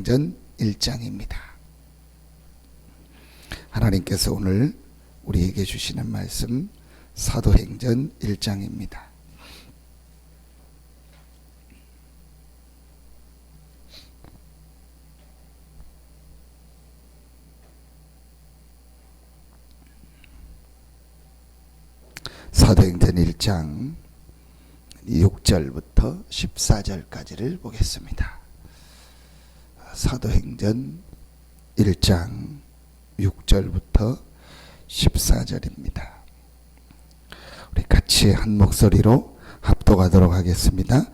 사도행전 1장입니다. 하나님께서 오늘 우리에게 주시는 말씀 사도행전 1장입니다. 사도행전 1장 6절부터 14절까지를 보겠습니다. 사도행전 1장 6절부터 14절입니다. 우리 같이 한 목소리로 합독하도록 하겠습니다.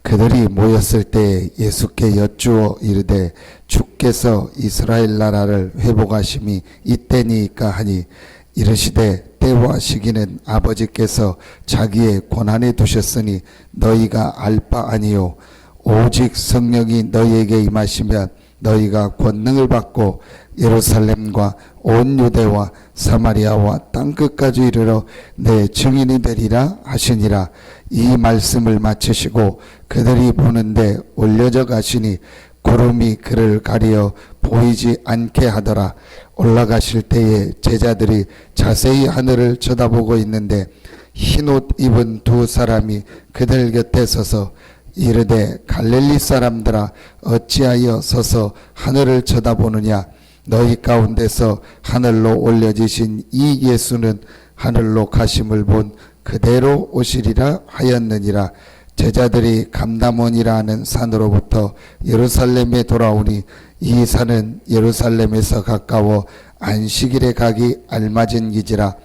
그들이 모였을 때 예수께 여쭈어 이르되 주께서 이스라엘 나라를 회복하심이 이때니까 하니 이르시되 때와 시기는 아버지께서 자기의 권한에 두셨으니 너희가 알 바 아니요 오직 성령이 너희에게 임하시면 너희가 권능을 받고 예루살렘과 온 유대와 사마리아와 땅끝까지 이르러 내 증인이 되리라 하시니라. 이 말씀을 마치시고 그들이 보는데 올려져 가시니 구름이 그를 가리어 보이지 않게 하더라. 올라가실 때에 제자들이 자세히 하늘을 쳐다보고 있는데 흰옷 입은 두 사람이 그들 곁에 서서 이르되 갈릴리 사람들아 어찌하여 서서 하늘을 쳐다보느냐. 너희 가운데서 하늘로 올려지신 이 예수는 하늘로 가심을 본 그대로 오시리라 하였느니라. 제자들이 감다몬이라 하는 산으로부터 예루살렘에 돌아오니 이 산은 예루살렘에서 가까워 안식일에 가기 알맞은 기지라.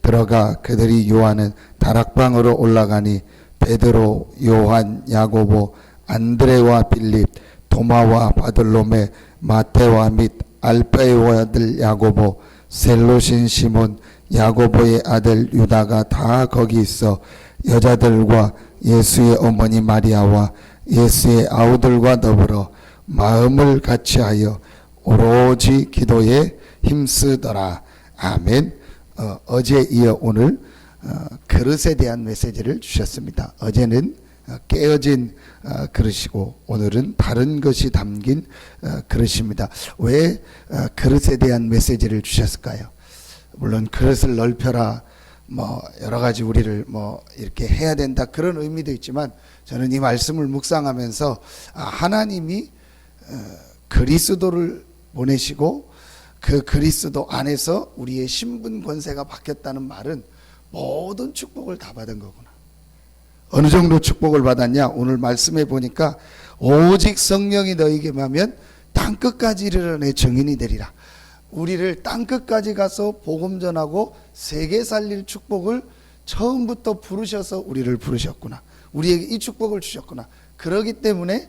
들어가 그들이 요하는 다락방으로 올라가니 베드로, 요한, 야고보, 안드레와 빌립, 도마와 바들로메, 마테와 및 알페의 아들 야고보, 셀로신 시몬, 야고보의 아들 유다가 다 거기 있어 여자들과 예수의 어머니 마리아와 예수의 아우들과 더불어 마음을 같이하여 오로지 기도에 힘쓰더라. 아멘. 어제 이어 오늘 그릇에 대한 메시지를 주셨습니다. 어제는 깨어진 그릇이고 오늘은 다른 것이 담긴 그릇입니다. 왜 그릇에 대한 메시지를 주셨을까요? 물론 그릇을 넓혀라, 여러 가지 우리를 이렇게 해야 된다 그런 의미도 있지만 저는 이 말씀을 묵상하면서 하나님이 그리스도를 보내시고 그 그리스도 안에서 우리의 신분 권세가 바뀌었다는 말은 모든 축복을 다 받은 거구나. 어느 정도 축복을 받았냐? 오늘 말씀해 보니까 오직 성령이 너희에게 임하면 땅끝까지 이르러 내 증인이 되리라. 우리를 땅끝까지 가서 복음 전하고 세계 살릴 축복을 처음부터 부르셔서 우리를 부르셨구나. 우리에게 이 축복을 주셨구나. 그러기 때문에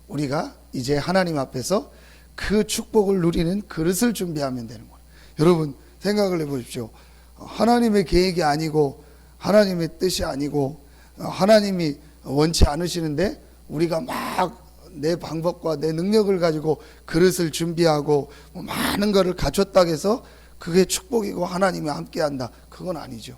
우리가 이제 하나님 앞에서 그 축복을 누리는 그릇을 준비하면 되는 거예요. 여러분 생각을 해보십시오. 하나님의 계획이 아니고 하나님의 뜻이 아니고 하나님이 원치 않으시는데 우리가 막 내 방법과 내 능력을 가지고 그릇을 준비하고 많은 것을 갖췄다고 해서 그게 축복이고 하나님이 함께한다. 그건 아니죠.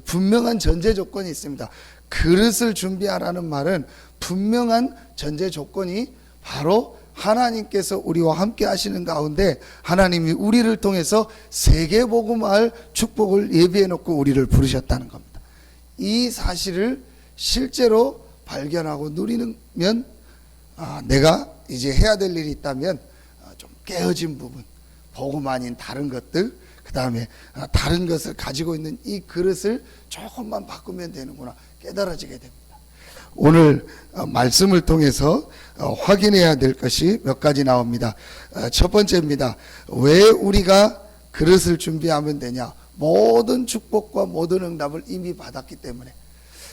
분명한 전제 조건이 있습니다. 그릇을 준비하라는 말은 분명한 전제 조건이 바로 하나님께서 우리와 함께 하시는 가운데 하나님이 우리를 통해서 세계복음화할 축복을 예비해 놓고 우리를 부르셨다는 겁니다. 이 사실을 실제로 발견하고 누리면 내가 이제 해야 될 일이 있다면 좀 깨어진 부분, 복음 아닌 다른 것들, 그 다음에 다른 것을 가지고 있는 이 그릇을 조금만 바꾸면 되는구나 깨달아지게 됩니다. 오늘 말씀을 통해서 확인해야 될 것이 몇 가지 나옵니다. 첫 번째입니다. 왜 우리가 그릇을 준비하면 되냐? 모든 축복과 모든 응답을 이미 받았기 때문에.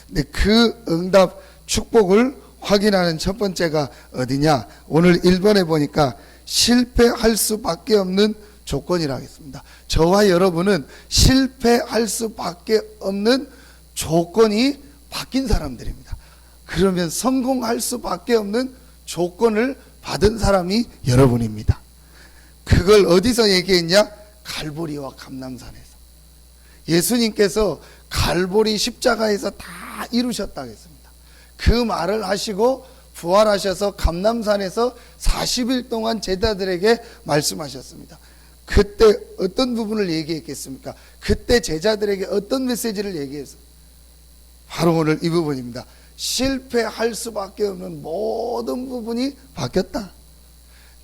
근데 그 응답, 축복을 확인하는 첫 번째가 어디냐? 오늘 1번에 보니까 실패할 수밖에 없는 조건이라고 했습니다. 저와 여러분은 실패할 수밖에 없는 조건이 바뀐 사람들입니다. 그러면 성공할 수밖에 없는 조건을 받은 사람이 여러분입니다. 그걸 어디서 얘기했냐? 갈보리와 감람산에서. 예수님께서 갈보리 십자가에서 다 이루셨다고 했습니다. 그 말을 하시고 부활하셔서 감람산에서 40일 동안 제자들에게 말씀하셨습니다. 그때 어떤 부분을 얘기했겠습니까? 그때 제자들에게 어떤 메시지를 얘기했어요? 바로 오늘 이 부분입니다. 실패할 수밖에 없는 모든 부분이 바뀌었다.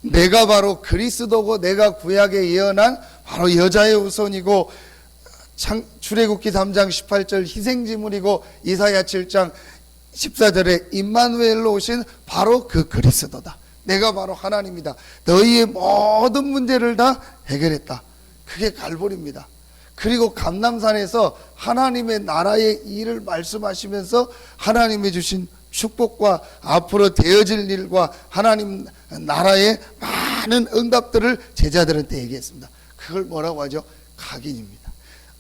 내가 바로 그리스도고 내가 구약에 예언한 바로 여자의 후손이고 출애굽기 3장 18절 희생지물이고 이사야 7장 14절에 임마누엘로 오신 바로 그 그리스도다. 내가 바로 하나님이다. 너희의 모든 문제를 다 해결했다. 그게 갈보리입니다. 그리고 감람산에서 하나님의 나라의 일을 말씀하시면서 하나님이 주신 축복과 앞으로 되어질 일과 하나님 나라의 많은 응답들을 제자들한테 얘기했습니다. 그걸 뭐라고 하죠? 각인입니다.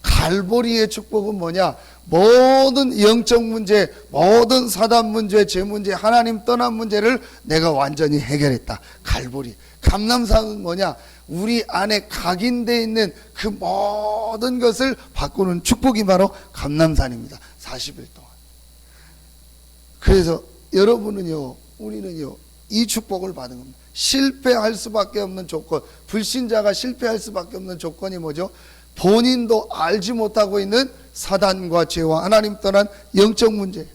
갈보리의 축복은 뭐냐? 모든 영적 문제, 모든 사단 문제, 죄 문제, 하나님 떠난 문제를 내가 완전히 해결했다. 갈보리. 감람산은 뭐냐? 우리 안에 각인되어 있는 그 모든 것을 바꾸는 축복이 바로 감람산입니다. 40일 동안. 그래서 여러분은요, 우리는요, 이 축복을 받은 겁니다. 실패할 수밖에 없는 조건, 불신자가 실패할 수밖에 없는 조건이 뭐죠? 본인도 알지 못하고 있는 사단과 죄와 하나님 떠난 영적 문제.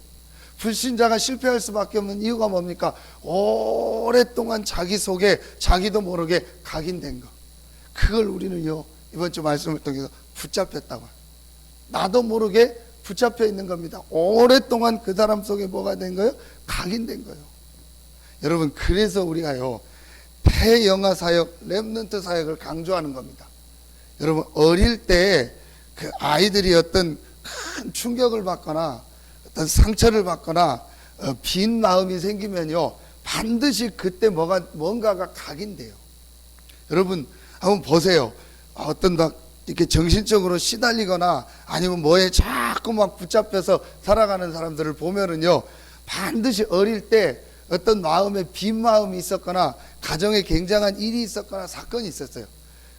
불신자가 실패할 수밖에 없는 이유가 뭡니까? 오랫동안 자기 속에 자기도 모르게 각인된 거. 그걸 우리는요, 이번 주 말씀을 통해서 붙잡혔다고. 나도 모르게 붙잡혀 있는 겁니다. 오랫동안 그 사람 속에 뭐가 된 거예요? 각인된 거예요. 여러분, 그래서 우리가요, 폐영아 사역, 렘넌트 사역을 강조하는 겁니다. 여러분, 어릴 때 그 아이들이 어떤 큰 충격을 받거나 어떤 상처를 받거나 빈 마음이 생기면요, 반드시 그때 뭔가가 각인돼요. 여러분, 한번 보세요. 어떤 막 이렇게 정신적으로 시달리거나 아니면 뭐에 자꾸 막 붙잡혀서 살아가는 사람들을 보면은요, 반드시 어릴 때 어떤 마음에 빈 마음이 있었거나 가정에 굉장한 일이 있었거나 사건이 있었어요.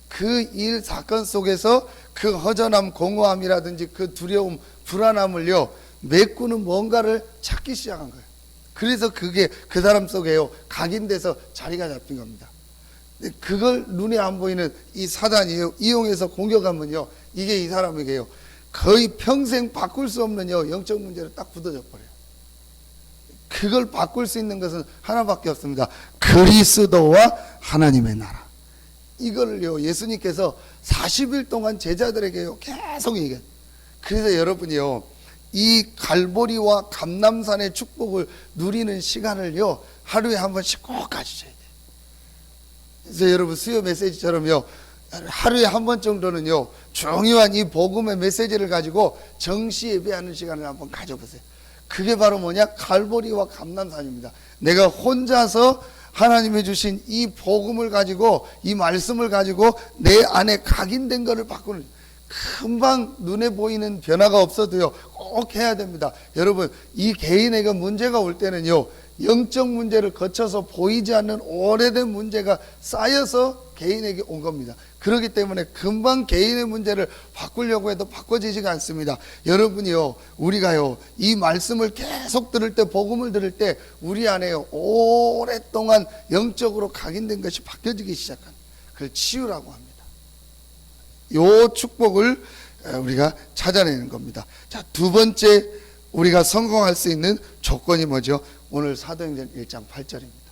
그 일 사건 속에서 그 허전함, 공허함이라든지 그 두려움, 불안함을요, 메꾸는 뭔가를 찾기 시작한 거예요. 그래서 그게 그 사람 속에요, 각인돼서 자리가 잡힌 겁니다. 그걸 눈에 안 보이는 이 사단이 이용해서 공격하면요, 이게 이 사람에게요, 거의 평생 바꿀 수 없는 영적 문제를 딱 굳어져 버려요. 그걸 바꿀 수 있는 것은 하나밖에 없습니다. 그리스도와 하나님의 나라. 이걸요, 예수님께서 40일 동안 제자들에게요, 계속 얘기해요. 그래서 여러분이요, 이 갈보리와 감람산의 축복을 누리는 시간을요, 하루에 한 번씩 꼭 가지셔야 돼요. 그래서 여러분, 수요 메시지처럼요, 하루에 한 번 정도는요, 중요한 이 복음의 메시지를 가지고 정시 예배하는 시간을 한번 가져보세요. 그게 바로 뭐냐? 갈보리와 감람산입니다. 내가 혼자서 하나님이 주신 이 복음을 가지고, 이 말씀을 가지고 내 안에 각인된 것을 바꾸는, 금방 눈에 보이는 변화가 없어도요, 꼭 해야 됩니다. 여러분, 이 개인에게 문제가 올 때는요, 영적 문제를 거쳐서 보이지 않는 오래된 문제가 쌓여서 개인에게 온 겁니다. 그렇기 때문에 금방 개인의 문제를 바꾸려고 해도 바꿔지지가 않습니다. 여러분이요, 우리가요, 이 말씀을 계속 들을 때, 복음을 들을 때 우리 안에요, 오랫동안 영적으로 각인된 것이 바뀌어지기 시작한, 그걸 치유라고 합니다. 요 축복을 우리가 찾아내는 겁니다. 자, 두 번째 우리가 성공할 수 있는 조건이 뭐죠? 오늘 사도행전 1장 8절입니다.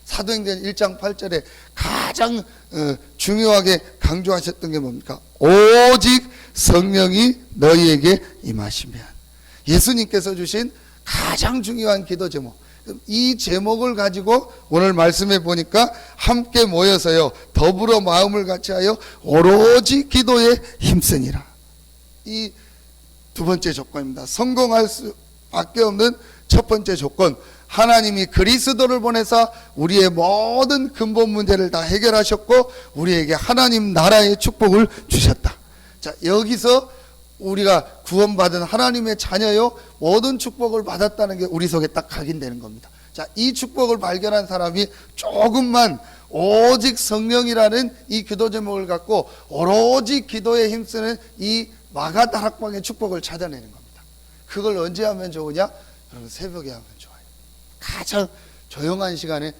사도행전 1장 8절에 가장 중요하게 강조하셨던 게 뭡니까? 오직 성령이 너희에게 임하시면. 예수님께서 주신 가장 중요한 기도 제목. 이 제목을 가지고 오늘 말씀해 보니까 함께 모여서요, 더불어 마음을 같이하여 오로지 기도에 힘쓰니라. 이 두 번째 조건입니다. 성공할 수밖에 없는 첫 번째 조건, 하나님이 그리스도를 보내사 우리의 모든 근본 문제를 다 해결하셨고 우리에게 하나님 나라의 축복을 주셨다. 자, 여기서 우리가 구원받은 하나님의 자녀요, 모든 축복을 받았다는 게 우리 속에 딱 각인되는 겁니다. 자, 이 축복을 발견한 사람이 조금만 오직 성령이라는 이 기도 제목을 갖고 오로지 기도에 힘쓰는 이 마가다락방의 축복을 찾아내는 겁니다. 그걸 언제 하면 좋으냐? 여러분, 새벽에 하면 좋아요. 가장 조용한 시간에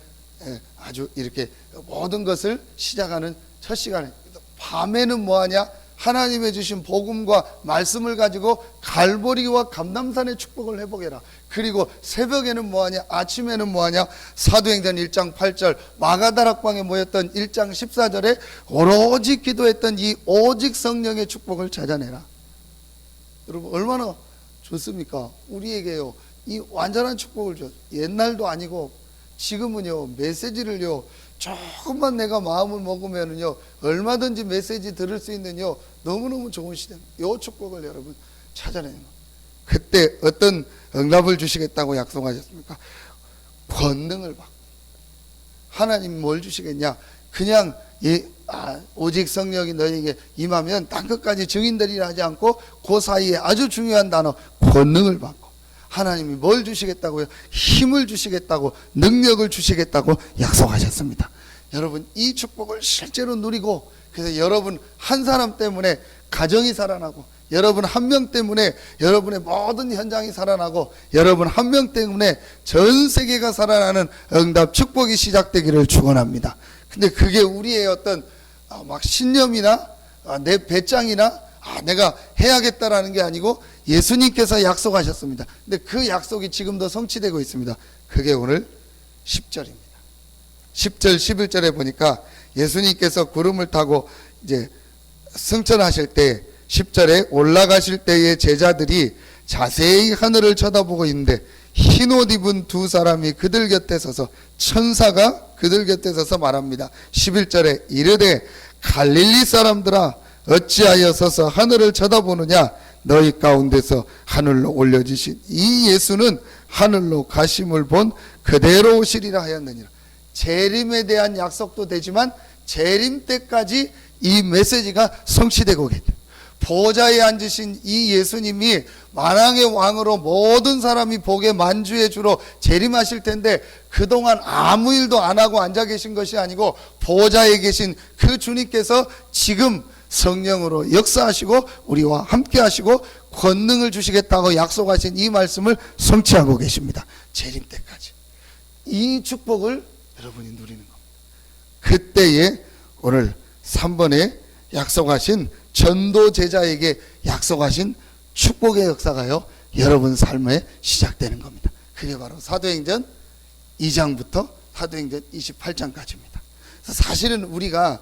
아주 이렇게 모든 것을 시작하는 첫 시간에, 밤에는 뭐하냐? 하나님의 주신 복음과 말씀을 가지고 갈보리와 감람산의 축복을 회복해라. 그리고 새벽에는 뭐하냐? 아침에는 뭐하냐? 사도행전 1장 8절 마가다락방에 모였던 1장 14절에 오로지 기도했던 이 오직 성령의 축복을 찾아내라. 여러분 얼마나 좋습니까? 우리에게요 이 완전한 축복을 줘. 옛날도 아니고 지금은요 메시지를요 조금만 내가 마음을 먹으면은요 얼마든지 메시지 들을 수 있는요 너무너무 좋은 시대입니다. 이 축복을 여러분 찾아내는 거. 그때 어떤 응답을 주시겠다고 약속하셨습니까? 권능을 받고. 하나님 뭘 주시겠냐? 그냥 오직 성령이 너에게 임하면 땅끝까지 증인들이라 하지 않고 그 사이에 아주 중요한 단어 권능을 받고. 하나님이 뭘 주시겠다고요? 힘을 주시겠다고, 능력을 주시겠다고 약속하셨습니다. 여러분 이 축복을 실제로 누리고, 그래서 여러분 한 사람 때문에 가정이 살아나고, 여러분 한 명 때문에 여러분의 모든 현장이 살아나고, 여러분 한 명 때문에 전 세계가 살아나는 응답 축복이 시작되기를 축원합니다. 근데 그게 우리의 어떤 막 신념이나 내 배짱이나 내가 해야겠다라는 게 아니고 예수님께서 약속하셨습니다. 근데 그 약속이 지금도 성취되고 있습니다. 그게 오늘 10절입니다. 10절 11절에 보니까 예수님께서 구름을 타고 이제 승천하실 때 10절에 올라가실 때의 제자들이 자세히 하늘을 쳐다보고 있는데 흰 옷 입은 두 사람이 그들 곁에 서서, 천사가 그들 곁에 서서 말합니다. 11절에 이르되 갈릴리 사람들아 어찌하여 서서 하늘을 쳐다보느냐? 너희 가운데서 하늘로 올려지신 이 예수는 하늘로 가심을 본 그대로 오시리라 하였느니라. 재림에 대한 약속도 되지만 재림 때까지 이 메시지가 성취되고 있다. 보좌에 앉으신 이 예수님이 만왕의 왕으로 모든 사람이 복의 만주의 주로 재림하실 텐데, 그동안 아무 일도 안 하고 앉아 계신 것이 아니고 보좌에 계신 그 주님께서 지금 성령으로 역사하시고 우리와 함께 하시고 권능을 주시겠다고 약속하신 이 말씀을 성취하고 계십니다. 재림 때까지 이 축복을 여러분이 누리는 겁니다. 그때에 오늘 3번에 약속하신 전도 제자에게 약속하신 축복의 역사가요 여러분 삶에 시작되는 겁니다. 그게 바로 사도행전 2장부터 사도행전 28장까지입니다. 사실은 우리가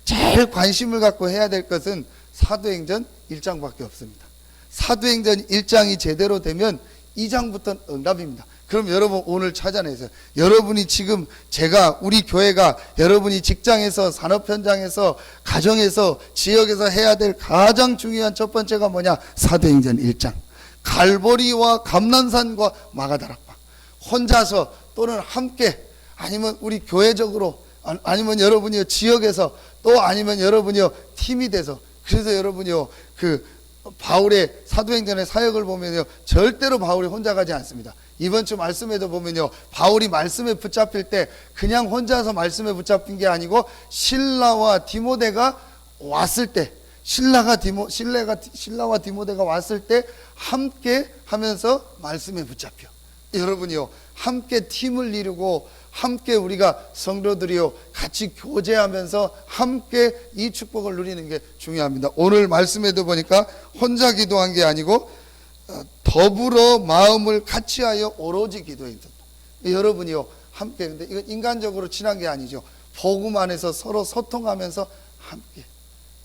제일 관심을 갖고 해야 될 것은 사도행전 1장밖에 없습니다. 사도행전 1장이 제대로 되면 2장부터는 응답입니다. 그럼 여러분 오늘 찾아내세요. 여러분이 지금 우리 교회가 여러분이 직장에서, 산업 현장에서, 가정에서, 지역에서 해야 될 가장 중요한 첫 번째가 뭐냐? 사도행전 1장. 갈보리와 감람산과 마가다락방. 혼자서 또는 함께, 아니면 우리 교회적으로, 아니면 여러분이요 지역에서, 또 아니면 여러분이요 팀이 돼서. 그래서 여러분이요 바울의 사도행전의 사역을 보면요 절대로 바울이 혼자 가지 않습니다. 이번 주 말씀에도 보면요 바울이 말씀에 붙잡힐 때 그냥 혼자서 말씀에 붙잡힌 게 아니고 실라와 디모데가 왔을 때, 신라와 디모데가 왔을 때 함께 하면서 말씀에 붙잡혀. 여러분이요 함께 팀을 이루고 함께 우리가 성도들이요 같이 교제하면서 함께 이 축복을 누리는 게 중요합니다. 오늘 말씀에도 보니까 혼자 기도한 게 아니고 더불어 마음을 같이 하여 오로지 기도했다. 여러분이요 함께, 근데 이건 인간적으로 친한 게 아니죠. 복음 안에서 서로 소통하면서 함께.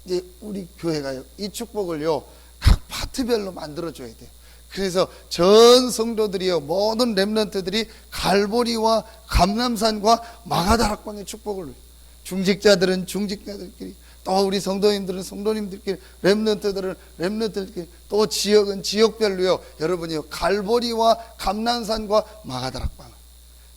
이제 우리 교회가요 이 축복을요 각 파트별로 만들어줘야 돼요. 그래서 전 성도들이요 모든 렘넌트들이 갈보리와 감람산과 마가다락방의 축복을 누려요. 중직자들은 중직자들끼리, 또 우리 성도님들은 성도님들끼리, 렘넌트들은 렘넌트들끼리, 또 지역은 지역별로요 여러분이요 갈보리와 감람산과 마가다락방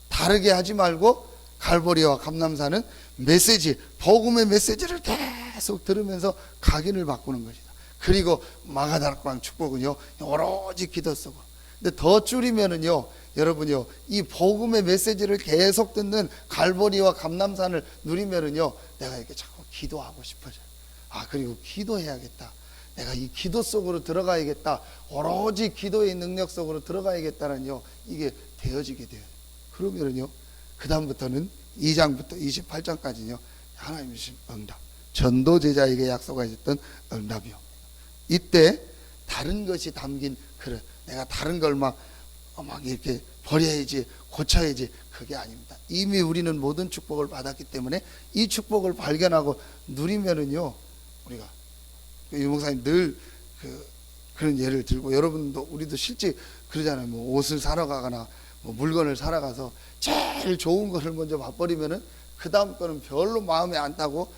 다르게 하지 말고 갈보리와 감람산은 메시지, 복음의 메시지를 계속 들으면서 각인을 바꾸는 것이다. 그리고 마가다락방 축복은요 오로지 기도 속으로. 근데 더 줄이면은요 여러분요 이 복음의 메시지를 계속 듣는 갈보리와 감람산을 누리면은요 내가 이렇게 자꾸 기도하고 싶어져요. 그리고 기도해야겠다, 내가 이 기도 속으로 들어가야겠다, 오로지 기도의 능력 속으로 들어가야겠다는요 이게 되어지게 돼요. 그러면은요 그 다음부터는 2장부터 28장까지는요 하나님 주신 응답, 전도 제자에게 약속하셨던 응답이요. 이때 다른 것이 담긴 그릇, 내가 다른 걸 막 이렇게 버려야지, 고쳐야지, 그게 아닙니다. 이미 우리는 모든 축복을 받았기 때문에 이 축복을 발견하고 누리면은요, 우리가 유 목사님 늘 그런 예를 들고, 여러분도 우리도 실제 그러잖아요. 뭐 옷을 사러 가거나 뭐 물건을 사러 가서 제일 좋은 것을 먼저 맛버리면은 그 다음 거는 별로 마음에 안 타고,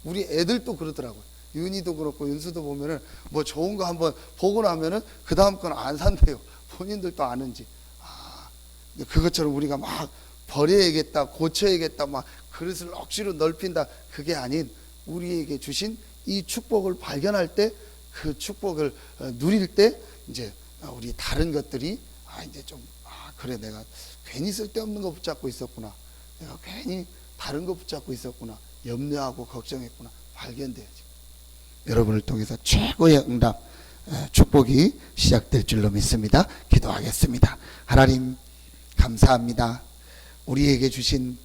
우리 애들도 그러더라고요. 윤희도 그렇고 윤수도 보면은 뭐 좋은 거 한번 보고 나면은 그 다음 건 안 산대요. 본인들도 아는지. 그것처럼 우리가 막 버려야겠다, 고쳐야겠다, 막 그릇을 억지로 넓힌다, 그게 아닌 우리에게 주신 이 축복을 발견할 때, 그 축복을 누릴 때 이제 우리 다른 것들이 이제 좀 그래, 내가 괜히 쓸데없는 거 붙잡고 있었구나, 내가 괜히 다른 거 붙잡고 있었구나, 염려하고 걱정했구나, 발견돼야지. 여러분을 통해서 최고의 응답, 축복이 시작될 줄로 믿습니다. 기도하겠습니다. 하나님 감사합니다. 우리에게 주신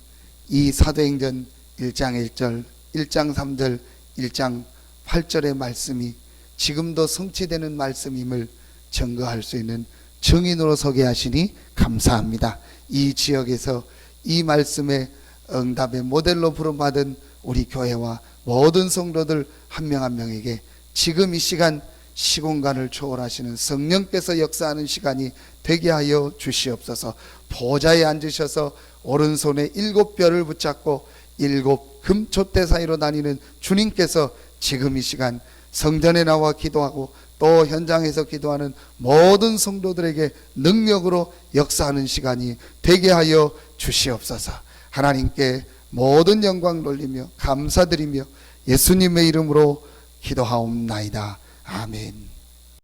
이 사도행전 1장 1절, 1장 3절, 1장 8절의 말씀이 지금도 성취되는 말씀임을 증거할 수 있는 증인으로 서게 하시니 감사합니다. 이 지역에서 이 말씀의 응답의 모델로 부름받은 우리 교회와 모든 성도들 한 명 한 명에게 지금 이 시간 시공간을 초월하시는 성령께서 역사하는 시간이 되게 하여 주시옵소서. 보좌에 앉으셔서 오른손에 7뼈를 붙잡고 7 금촛대 사이로 다니는 주님께서 지금 이 시간 성전에 나와 기도하고 또 현장에서 기도하는 모든 성도들에게 능력으로 역사하는 시간이 되게 하여 주시옵소서. 하나님께 모든 영광 돌리며 감사드리며 예수님의 이름으로 기도하옵나이다. 아멘.